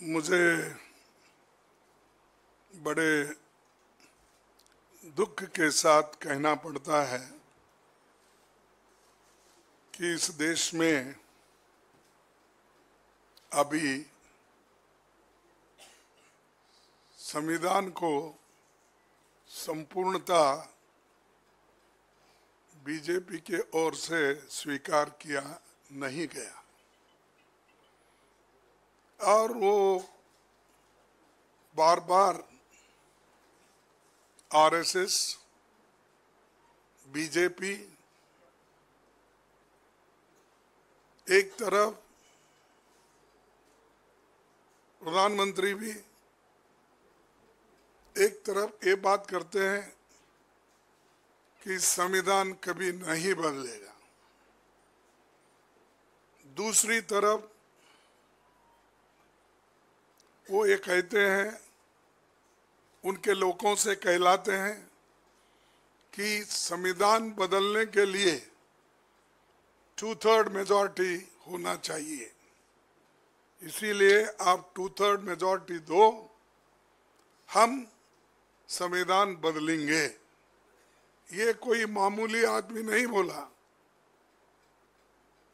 मुझे बड़े दुख के साथ कहना पड़ता है कि इस देश में अभी संविधान को संपूर्णता बीजेपी के ओर से स्वीकार किया नहीं गया और वो बार बार आरएसएस, बीजेपी एक तरफ, प्रधानमंत्री भी एक तरफ ये बात करते हैं कि संविधान कभी नहीं बदलेगा, दूसरी तरफ वो ये कहते हैं, उनके लोगों से कहलाते हैं कि संविधान बदलने के लिए 2/3 मेजॉरिटी होना चाहिए, इसीलिए आप 2/3 मेजॉरिटी दो, हम संविधान बदलेंगे। ये कोई मामूली आदमी नहीं बोला,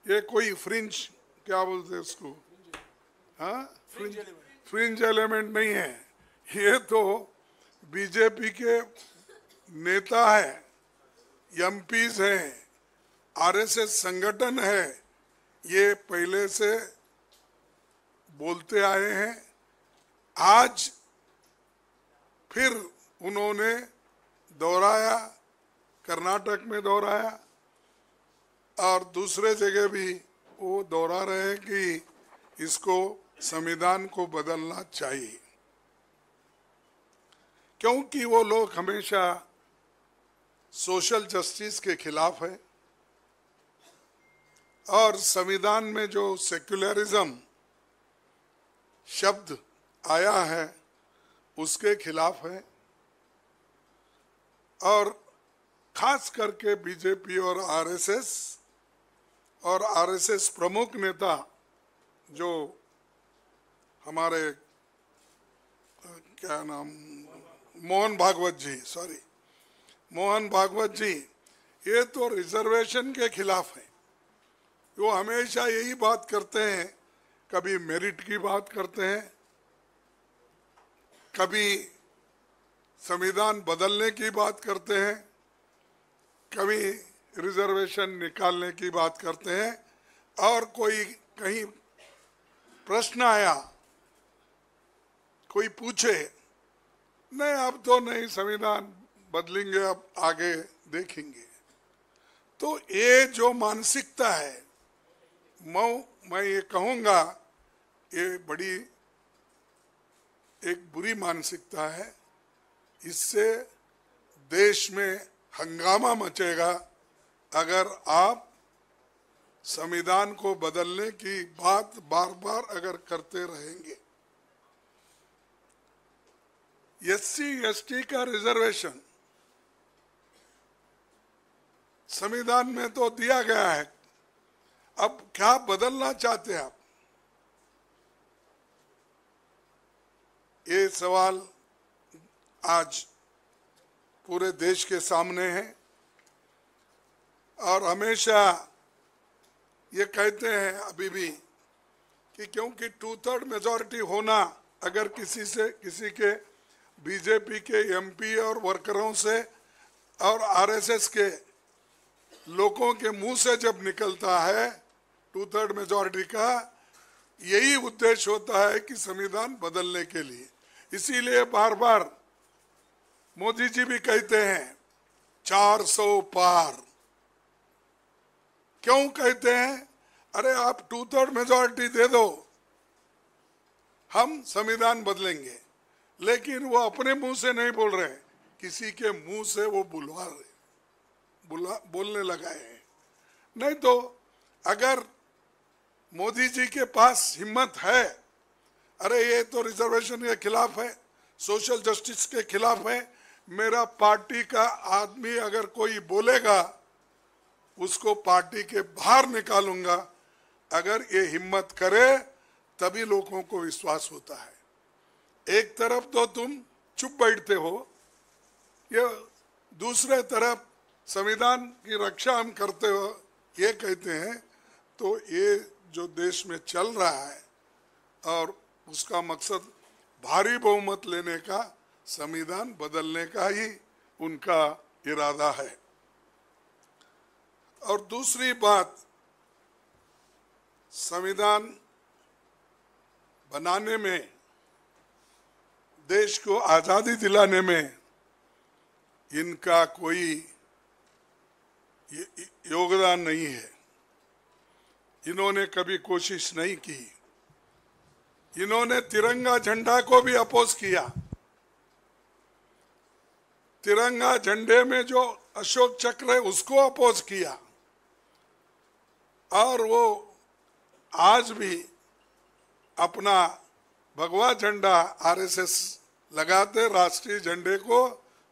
ये कोई फ्रिंज, क्या बोलते हैं उसको, हाँ, फ्रिंज एलिमेंट नहीं है, ये तो बीजेपी के नेता है, एमपीज हैं, आरएसएस संगठन है, ये पहले से बोलते आए हैं। आज फिर उन्होंने दोहराया, कर्नाटक में दोहराया और दूसरे जगह भी वो दोहरा रहे हैं कि इसको संविधान को बदलना चाहिए, क्योंकि वो लोग हमेशा सोशल जस्टिस के खिलाफ है और संविधान में जो सेक्युलरिज्म शब्द आया है उसके खिलाफ है और खास करके बीजेपी और आरएसएस प्रमुख नेता जो हमारे क्या नाम, मोहन भागवत जी, ये तो रिजर्वेशन के खिलाफ है। वो हमेशा यही बात करते हैं, कभी मेरिट की बात करते हैं, कभी संविधान बदलने की बात करते हैं, कभी रिजर्वेशन निकालने की बात करते हैं और कोई कहीं प्रश्न आया, कोई पूछे, नहीं अब तो नहीं संविधान बदलेंगे, अब आगे देखेंगे। तो ये जो मानसिकता है, मैं ये कहूँगा, ये बड़ी एक बुरी मानसिकता है। इससे देश में हंगामा मचेगा अगर आप संविधान को बदलने की बात बार बार अगर करते रहेंगे। एससी एसटी का रिजर्वेशन संविधान में तो दिया गया है, अब क्या बदलना चाहते हैं आप? ये सवाल आज पूरे देश के सामने है और हमेशा ये कहते हैं अभी भी कि क्योंकि 2/3 मेजॉरिटी होना अगर किसी के बीजेपी के एमपी और वर्करों से और आरएसएस के लोगों के मुंह से जब निकलता है 2/3 मेजॉरिटी का, यही उद्देश्य होता है कि संविधान बदलने के लिए। इसीलिए बार बार मोदी जी भी कहते हैं 400 पार। क्यों कहते हैं? अरे आप 2/3 मेजॉरिटी दे दो, हम संविधान बदलेंगे। लेकिन वो अपने मुंह से नहीं बोल रहे, किसी के मुंह से वो बोलने लगाए हैं। नहीं तो अगर मोदी जी के पास हिम्मत है, अरे ये तो रिजर्वेशन के खिलाफ है, सोशल जस्टिस के खिलाफ है, मेरा पार्टी का आदमी अगर कोई बोलेगा उसको पार्टी के बाहर निकालूंगा, अगर ये हिम्मत करे तभी लोगों को विश्वास होता है। एक तरफ तो तुम चुप बैठते हो, ये दूसरे तरफ संविधान की रक्षा हम करते हो ये कहते हैं, तो ये जो देश में चल रहा है और उसका मकसद भारी बहुमत लेने का, संविधान बदलने का ही उनका इरादा है। और दूसरी बात, संविधान बनाने में, देश को आजादी दिलाने में इनका कोई योगदान नहीं है। इन्होंने कभी कोशिश नहीं की। इन्होंने तिरंगा झंडा को भी अपोज किया। तिरंगा झंडे में जो अशोक चक्र है उसको अपोज किया, और वो आज भी अपना भगवा झंडा आरएसएस लगाते, राष्ट्रीय झंडे को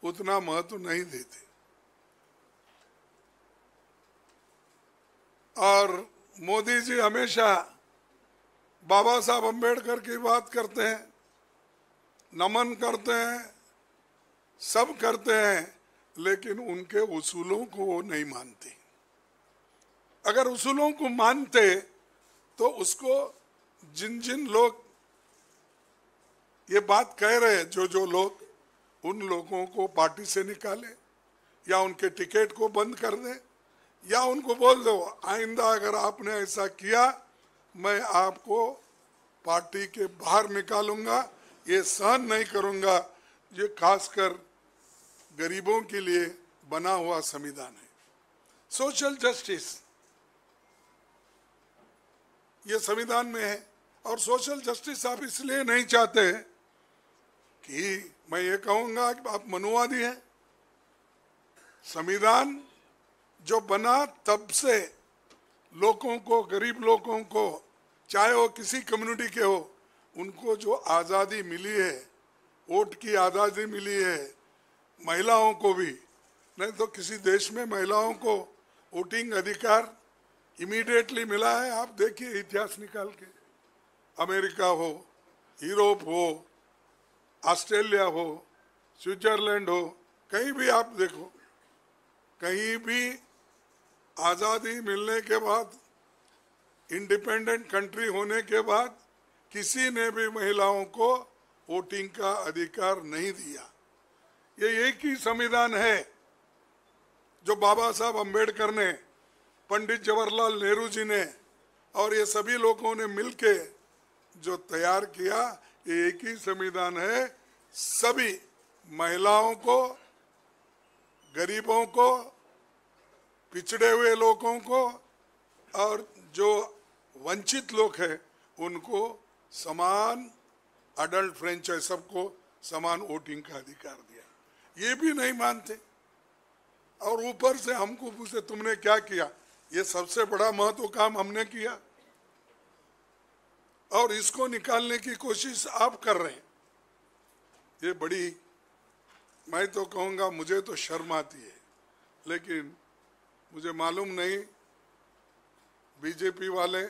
उतना महत्व नहीं देते। और मोदी जी हमेशा बाबा साहब अम्बेडकर की बात करते हैं, नमन करते हैं, सब करते हैं, लेकिन उनके उसूलों को वो नहीं मानते। अगर उसूलों को मानते तो उसको जिन जिन लोग ये बात कह रहे हैं, जो लोग, उन लोगों को पार्टी से निकाले, या उनके टिकट को बंद कर दे, या उनको बोल दो आइंदा अगर आपने ऐसा किया मैं आपको पार्टी के बाहर निकालूंगा, ये सहन नहीं करूंगा। ये खासकर गरीबों के लिए बना हुआ संविधान है। सोशल जस्टिस ये संविधान में है, और सोशल जस्टिस आप इसलिए नहीं चाहते कि मैं ये कहूंगा कि आप मनुवादी हैं। संविधान जो बना तब से लोगों को, गरीब लोगों को, चाहे वो किसी कम्युनिटी के हो, उनको जो आज़ादी मिली है, वोट की आज़ादी मिली है, महिलाओं को भी, नहीं तो किसी देश में महिलाओं को वोटिंग अधिकार इमीडिएटली मिला है। आप देखिए इतिहास निकाल के, अमेरिका हो, यूरोप हो, ऑस्ट्रेलिया हो, स्विट्जरलैंड हो, कहीं भी आप देखो, कहीं भी आज़ादी मिलने के बाद, इंडिपेंडेंट कंट्री होने के बाद किसी ने भी महिलाओं को वोटिंग का अधिकार नहीं दिया। ये एक ही संविधान है जो बाबा साहब अम्बेडकर ने, पंडित जवाहरलाल नेहरू जी ने और ये सभी लोगों ने मिलके जो तैयार किया। ये एक ही संविधान है, सभी महिलाओं को, गरीबों को, पिछड़े हुए लोगों को और जो वंचित लोग हैं उनको समान अडल्ट फ्रेंचाइज, सबको समान वोटिंग का अधिकार दिया। ये भी नहीं मानते, और ऊपर से हमको पूछे तुमने क्या किया। ये सबसे बड़ा महत्व काम हमने किया, और इसको निकालने की कोशिश आप कर रहे हैं। ये बड़ी, मैं तो कहूँगा मुझे तो शर्म आती है, लेकिन मुझे मालूम नहीं बीजेपी वाले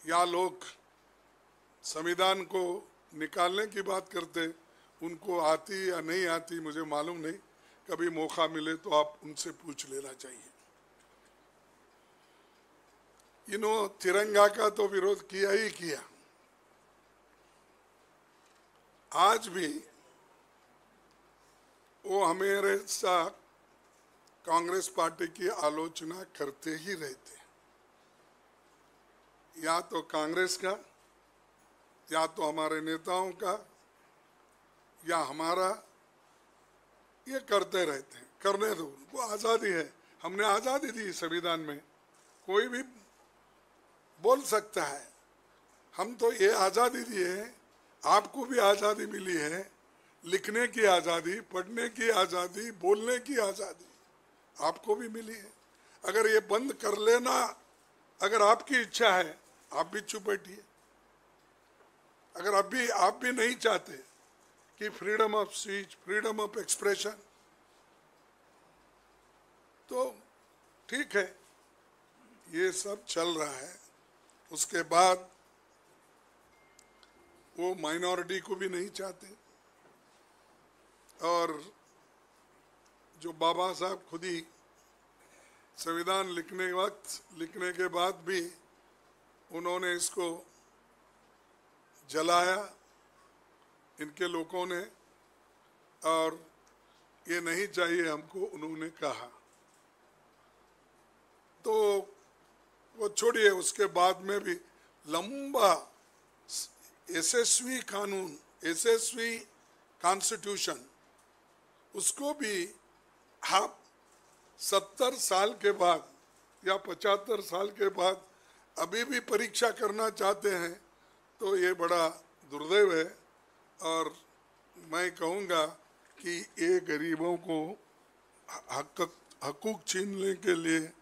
या लोग संविधान को निकालने की बात करते, उनको आती या नहीं आती मुझे मालूम नहीं। कभी मौका मिले तो आप उनसे पूछ लेना चाहिए। इन्होंने तिरंगा का तो विरोध किया ही किया। आज भी वो हमेशा कांग्रेस पार्टी की आलोचना करते ही रहते हैं, या तो कांग्रेस का, या तो हमारे नेताओं का, या हमारा। ये करते रहते हैं, करने दो, उनको आज़ादी है। हमने आज़ादी दी संविधान में, कोई भी बोल सकता है। हम तो ये आज़ादी दिए, आपको भी आज़ादी मिली है, लिखने की आज़ादी, पढ़ने की आज़ादी, बोलने की आज़ादी आपको भी मिली है। अगर ये बंद कर लेना, अगर आपकी इच्छा है, आप भी चुप बैठिए। अगर आप भी नहीं चाहते कि freedom of speech, freedom of expression, तो ठीक है, ये सब चल रहा है। उसके बाद वो माइनॉरिटी को भी नहीं चाहते। और जो बाबा साहब खुद ही संविधान लिखने के बाद भी उन्होंने इसको जलाया इनके लोगों ने, और ये नहीं चाहिए हमको, उन्होंने कहा। तो वो छोड़िए, उसके बाद में भी लंबा यशस्वी कानून, यशस्वी कॉन्स्टिट्यूशन, उसको भी आप 70 साल के बाद या 75 साल के बाद अभी भी परीक्षा करना चाहते हैं, तो ये बड़ा दुर्दैव है। और मैं कहूँगा कि ये गरीबों को हकूक छीनने के लिए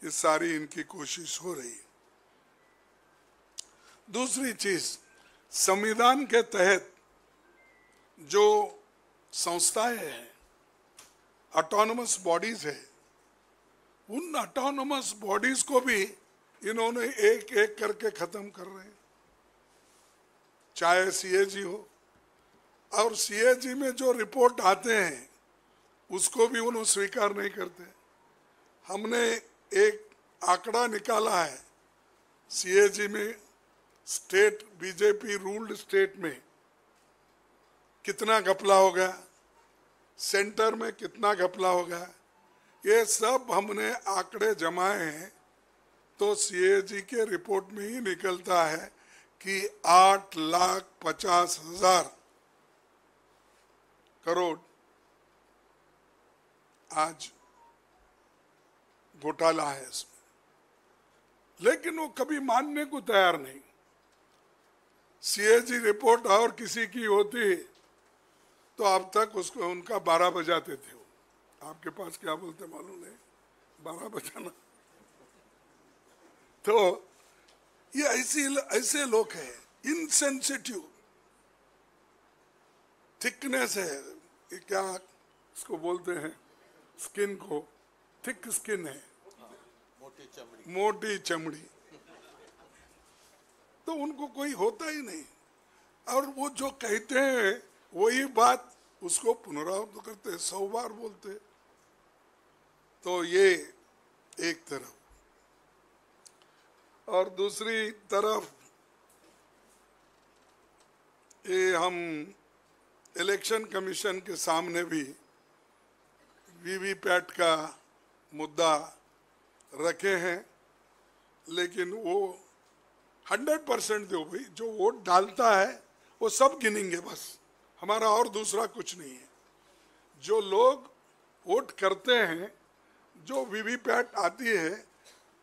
ये सारी इनकी कोशिश हो रही है। दूसरी चीज, संविधान के तहत जो संस्थाएं हैं, ऑटोनमस बॉडीज है, उन ऑटोनमस बॉडीज को भी इन्होंने एक एक करके खत्म कर रहे हैं। चाहे सीएजी हो, और सीएजी में जो रिपोर्ट आते हैं उसको भी उन्होंने स्वीकार नहीं करते। हमने एक आंकड़ा निकाला है, सीएजी में स्टेट, बीजेपी रूल्ड स्टेट में कितना घपला हो गया, सेंटर में कितना घपला हो गया, ये सब हमने आंकड़े जमाए हैं। तो सीएजी के रिपोर्ट में ही निकलता है कि 8,50,000 करोड़ आज घोटाला है इसमें, लेकिन वो कभी मानने को तैयार नहीं। सीएजी रिपोर्ट और किसी की होती तो अब तक उसको उनका 12 बजाते थे। वो आपके पास क्या बोलते मालूम नहीं, 12 बजाना। तो ये ऐसे लोग हैं, इनसेंसिटिव, थिकनेस है, ये क्या इसको बोलते हैं, स्किन को, थिक स्किन है, मोटी चमड़ी, तो उनको कोई होता ही नहीं। और वो जो कहते हैं वही बात उसको पुनरावृत्त करते, 100 बार बोलते। तो ये एक तरफ, और दूसरी तरफ ये हम इलेक्शन कमीशन के सामने भी वीवीपैट का मुद्दा रखे हैं, लेकिन वो 100% दो भाई, जो वोट डालता है वो सब गिनेंगे, बस हमारा और दूसरा कुछ नहीं है। जो लोग वोट करते हैं, जो वीवीपैट आती है,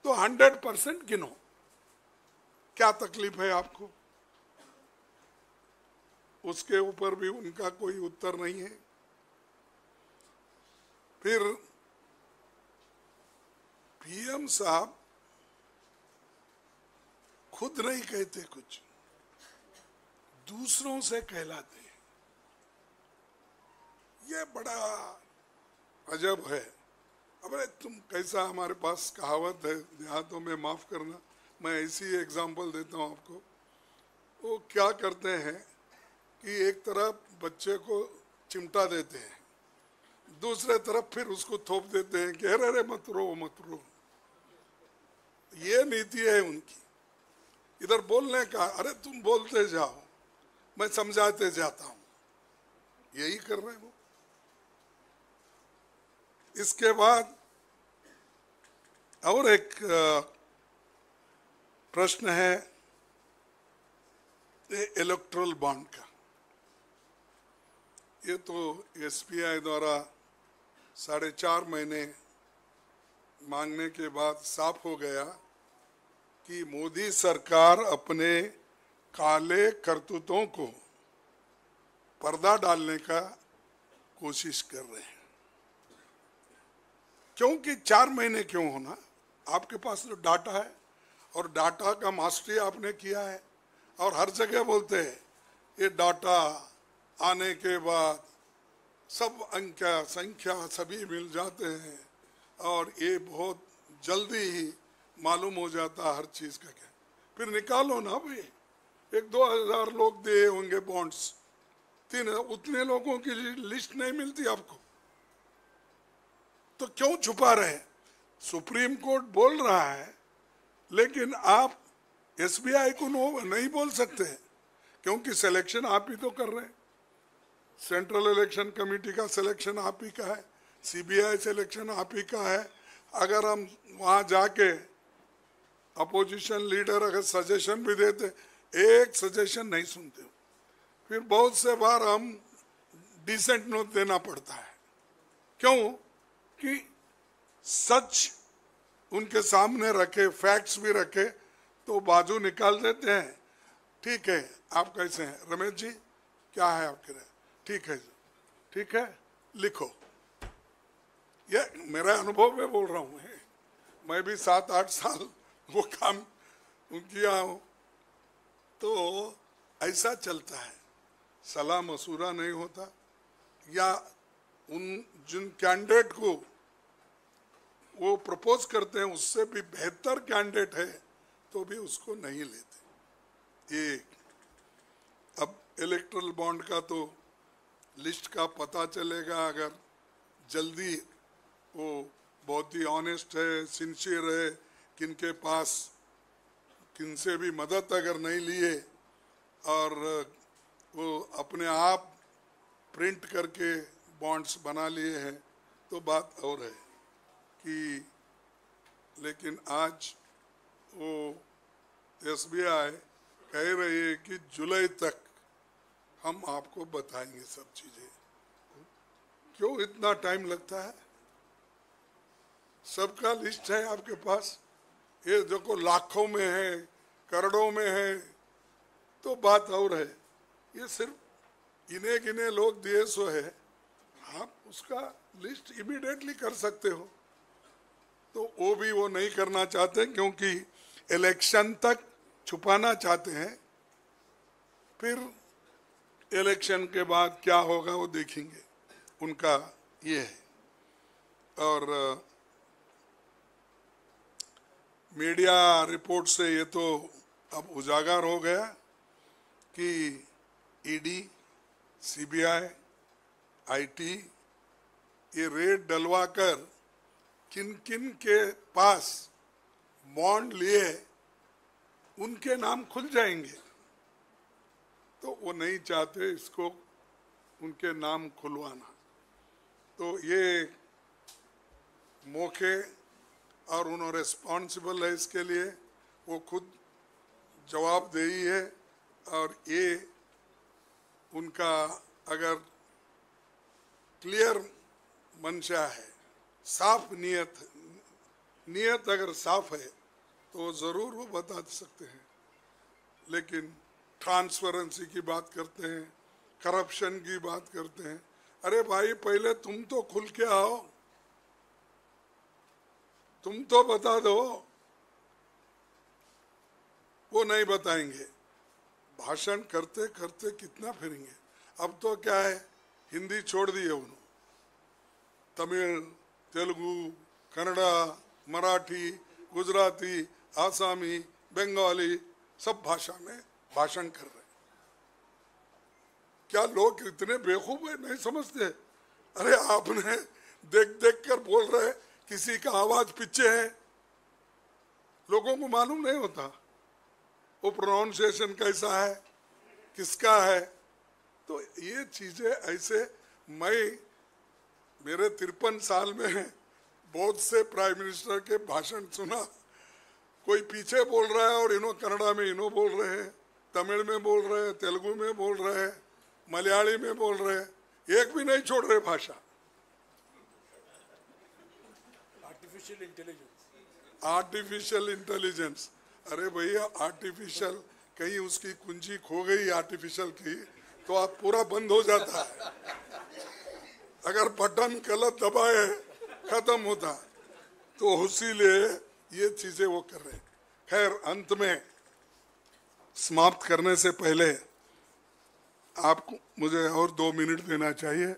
तो 100% गिनो। क्या तकलीफ है आपको? उसके ऊपर भी उनका कोई उत्तर नहीं है। फिर पीएम साहब खुद नहीं कहते कुछ, दूसरों से कहलाते हैं। ये बड़ा अजब है। अबे तुम कैसा, हमारे पास कहावत है देहातों में, माफ करना मैं ऐसी एग्जांपल देता हूँ आपको। वो क्या करते हैं कि एक तरफ बच्चे को चिमटा देते हैं, दूसरे तरफ फिर उसको थोप देते हैं कि अरे मत रो मत रो। ये नीति है उनकी। इधर बोलने का, अरे तुम बोलते जाओ, मैं समझाते जाता हूं, यही कर रहे हैं वो। इसके बाद और एक प्रश्न है इलेक्टोरल बॉन्ड का। ये तो एसबीआई द्वारा 4.5 महीने मांगने के बाद साफ हो गया कि मोदी सरकार अपने काले करतूतों को पर्दा डालने का कोशिश कर रहे हैं। क्योंकि 4 महीने क्यों होना, आपके पास तो डाटा है, और डाटा का मास्टरी आपने किया है, और हर जगह बोलते हैं ये डाटा आने के बाद सब संख्या सभी मिल जाते हैं, और ये बहुत जल्दी ही मालूम हो जाता हर चीज का। क्या फिर निकालो ना भाई, 1-2 हजार लोग दिए होंगे बॉन्ड्स, 3 उतने लोगों की लिस्ट नहीं मिलती आपको, तो क्यों छुपा रहे? सुप्रीम कोर्ट बोल रहा है, लेकिन आप एसबीआई को नहीं बोल सकते, क्योंकि सिलेक्शन आप ही तो कर रहे हैं। सेंट्रल इलेक्शन कमेटी का सिलेक्शन आप ही का है, सीबीआई सिलेक्शन आप ही का है। अगर हम वहां जाके अपोजिशन लीडर अगर सजेशन भी देते, एक सजेशन नहीं सुनते, फिर बहुत से बार हम डिसेंट नोट देना पड़ता है। क्यों? कि सच उनके सामने रखे, फैक्ट्स भी रखे, तो बाजू निकाल देते हैं। ठीक है, आप कैसे हैं रमेश जी, क्या है आपके राय? ठीक है, ठीक है, लिखो। ये मेरा अनुभव में बोल रहा हूँ, मैं भी 7-8 साल वो काम किया हूँ, तो ऐसा चलता है, सलाह मशूरा नहीं होता, या उन जिन कैंडिडेट को वो प्रपोज करते हैं उससे भी बेहतर कैंडिडेट है तो भी उसको नहीं लेते। ये अब इलेक्ट्रल बॉन्ड का तो लिस्ट का पता चलेगा, अगर जल्दी वो बहुत ही ऑनेस्ट है, सिंसियर है, किनके पास किनसे भी मदद अगर नहीं लिए और वो अपने आप प्रिंट करके बॉन्ड्स बना लिए हैं तो बात और है कि, लेकिन आज वो एसबीआई कह रही है कि जुलाई तक हम आपको बताएंगे सब चीजें। क्यों इतना टाइम लगता है? सबका लिस्ट है आपके पास, ये देखो लाखों में है, करोड़ों में है, तो बात और है। ये सिर्फ गिने गिने लोग दिए सो है, आप उसका लिस्ट इमीडिएटली कर सकते हो, तो वो भी वो नहीं करना चाहते क्योंकि इलेक्शन तक छुपाना चाहते हैं, फिर इलेक्शन के बाद क्या होगा वो देखेंगे, उनका ये है। और मीडिया रिपोर्ट से ये तो अब उजागर हो गया कि ईडी, सीबीआई, आईटी ये रेड डलवाकर किन किन के पास बॉन्ड लिए उनके नाम खुल जाएंगे, तो वो नहीं चाहते इसको उनके नाम खुलवाना। तो ये मौके और उन्होंने रिस्पॉन्सिबल है इसके लिए, वो खुद जवाबदेही है, और ये उनका अगर क्लियर मंशा है, साफ नीयत अगर साफ है तो जरूर वो बता सकते हैं। लेकिन ट्रांसपेरेंसी की बात करते हैं, करप्शन की बात करते हैं, अरे भाई पहले तुम तो खुल के आओ, तुम तो बता दो। वो नहीं बताएंगे, भाषण करते करते कितना फिरेंगे। अब तो क्या है, हिंदी छोड़ दी है उन्होंने, तमिल, तेलुगु, कन्नड़ा, मराठी, गुजराती, आसामी, बंगाली, सब भाषा में भाषण कर रहे हैं। क्या लोग इतने बेवकूफ है, नहीं समझते? अरे आपने देख देख कर बोल रहे, किसी का आवाज पीछे है, लोगों को मालूम नहीं होता वो प्रोनाउंसिएशन कैसा है, किसका है। तो ये चीजें ऐसे, मैं मेरे 53 साल में बहुत से प्राइम मिनिस्टर के भाषण सुना, कोई पीछे बोल रहा है और इन्हों कन्नड़ा में इन्हों बोल रहे हैं, तमिल में बोल रहे हैं, तेलुगु में बोल रहे हैं, मलयाली में बोल रहे हैं, एक भी नहीं छोड़ रहे भाषा। आर्टिफिशियल इंटेलिजेंस, अरे भैया आर्टिफिशियल, कहीं उसकी कुंजी खो गई आर्टिफिशियल की तो आप पूरा बंद हो जाता है, अगर बटन गलत दबाए खत्म होता। तो इसीलिए ये चीजें वो कर रहे हैं। खैर, अंत में समाप्त करने से पहले आपको मुझे और 2 मिनट देना चाहिए,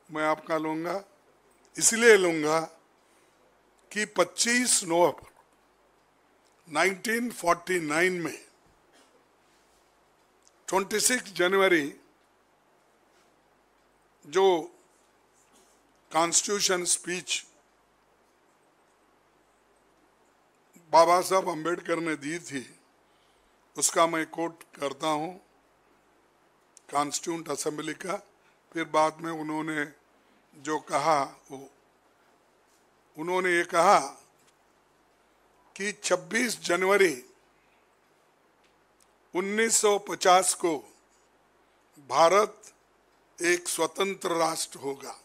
मैं आपका लूंगा, इसलिए लूंगा कि 25 नवंबर 1949 में 26 जनवरी जो कॉन्स्टिट्यूशन स्पीच बाबा साहब अम्बेडकर ने दी थी, उसका मैं कोट करता हूँ कॉन्स्टिट्यूंट असेंबली का। फिर बाद में उन्होंने जो कहा उन्होंने ये कहा कि 26 जनवरी 1950 को भारत एक स्वतंत्र राष्ट्र होगा।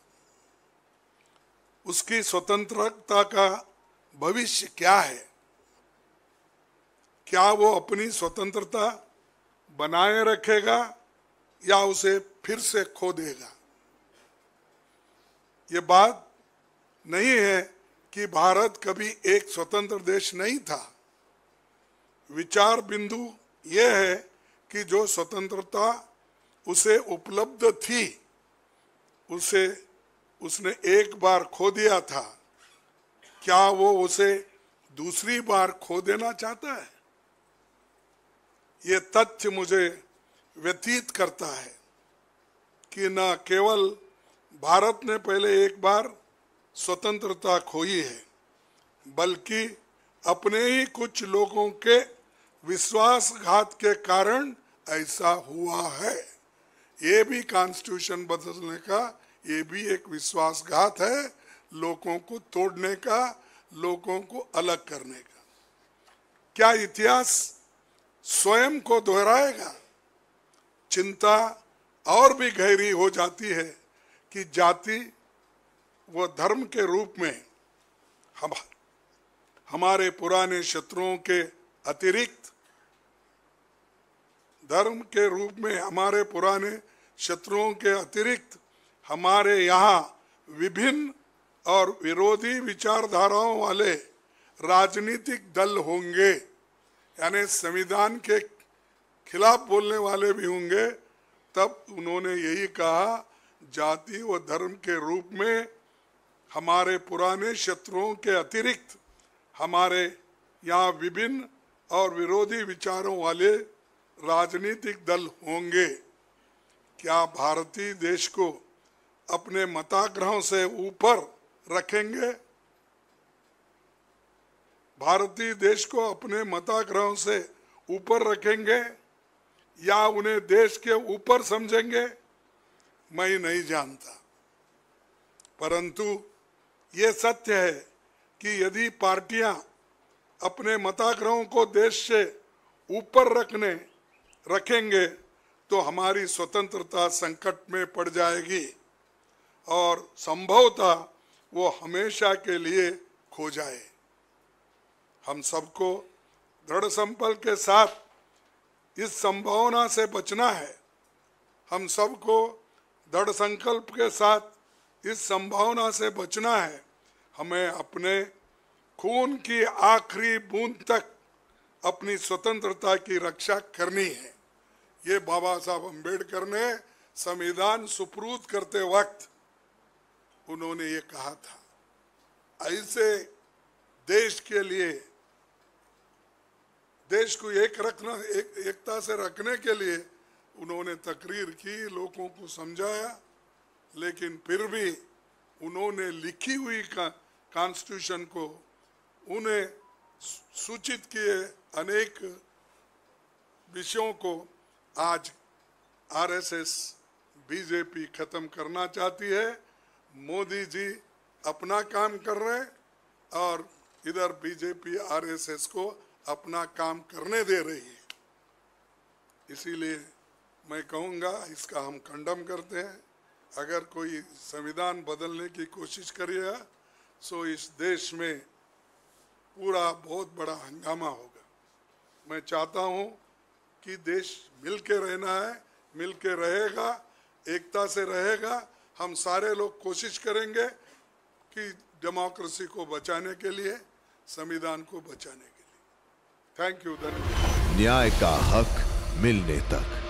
उसकी स्वतंत्रता का भविष्य क्या है? क्या वो अपनी स्वतंत्रता बनाए रखेगा या उसे फिर से खो देगा? ये बात नहीं है कि भारत कभी एक स्वतंत्र देश नहीं था। विचार बिंदु ये है कि जो स्वतंत्रता उसे उपलब्ध थी उसने एक बार खो दिया था, क्या वो उसे दूसरी बार खो देना चाहता है? ये तथ्य मुझे व्यतीत करता है कि न केवल भारत ने पहले एक बार स्वतंत्रता खोई है, बल्कि अपने ही कुछ लोगों के विश्वासघात के कारण ऐसा हुआ है। ये भी कॉन्स्टिट्यूशन बदलने का ये भी एक विश्वासघात है, लोगों को तोड़ने का, लोगों को अलग करने का। क्या इतिहास स्वयं को दोहराएगा? चिंता और भी गहरी हो जाती है कि जाति व धर्म के रूप में हमारे पुराने शत्रुओं के अतिरिक्त धर्म के रूप में हमारे पुराने शत्रुओं के अतिरिक्त हमारे यहाँ विभिन्न और विरोधी विचारधाराओं वाले राजनीतिक दल होंगे, यानी संविधान के खिलाफ बोलने वाले भी होंगे। तब उन्होंने यही कहा, जाति व धर्म के रूप में हमारे पुराने शत्रुओं के अतिरिक्त हमारे यहाँ विभिन्न और विरोधी विचारों वाले राजनीतिक दल होंगे। क्या भारतीय देश को अपने मताग्रहों से ऊपर रखेंगे? भारतीय देश को अपने मताग्रहों से ऊपर रखेंगे या उन्हें देश के ऊपर समझेंगे? मैं नहीं जानता, परंतु ये सत्य है कि यदि पार्टियां अपने मताग्रहों को देश से ऊपर रखेंगे तो हमारी स्वतंत्रता संकट में पड़ जाएगी और संभवतः वो हमेशा के लिए खो जाए। हम सबको दृढ़ संकल्प के साथ इस संभावना से बचना है। हम सबको दृढ़ संकल्प के साथ इस संभावना से बचना है। हमें अपने खून की आखिरी बूंद तक अपनी स्वतंत्रता की रक्षा करनी है। ये बाबा साहब अम्बेडकर ने संविधान सुपुर्द करते वक्त उन्होंने ये कहा था। ऐसे देश के लिए, देश को एकता से रखने के लिए उन्होंने तकरीर की, लोगों को समझाया, लेकिन फिर भी उन्होंने लिखी हुई कॉन्स्टिट्यूशन को उन्हें सूचित किए अनेक विषयों को आज आरएसएस बीजेपी खत्म करना चाहती है। मोदी जी अपना काम कर रहे हैं और इधर बीजेपी आरएसएस को अपना काम करने दे रही है। इसीलिए मैं कहूँगा इसका हम कंडम करते हैं। अगर कोई संविधान बदलने की कोशिश करेगा तो इस देश में पूरा बहुत बड़ा हंगामा होगा। मैं चाहता हूँ कि देश मिल के रहना है, मिल के रहेगा, एकता से रहेगा। हम सारे लोग कोशिश करेंगे कि डेमोक्रेसी को बचाने के लिए, संविधान को बचाने के लिए। Thank you. धन्यवाद। न्याय का हक मिलने तक।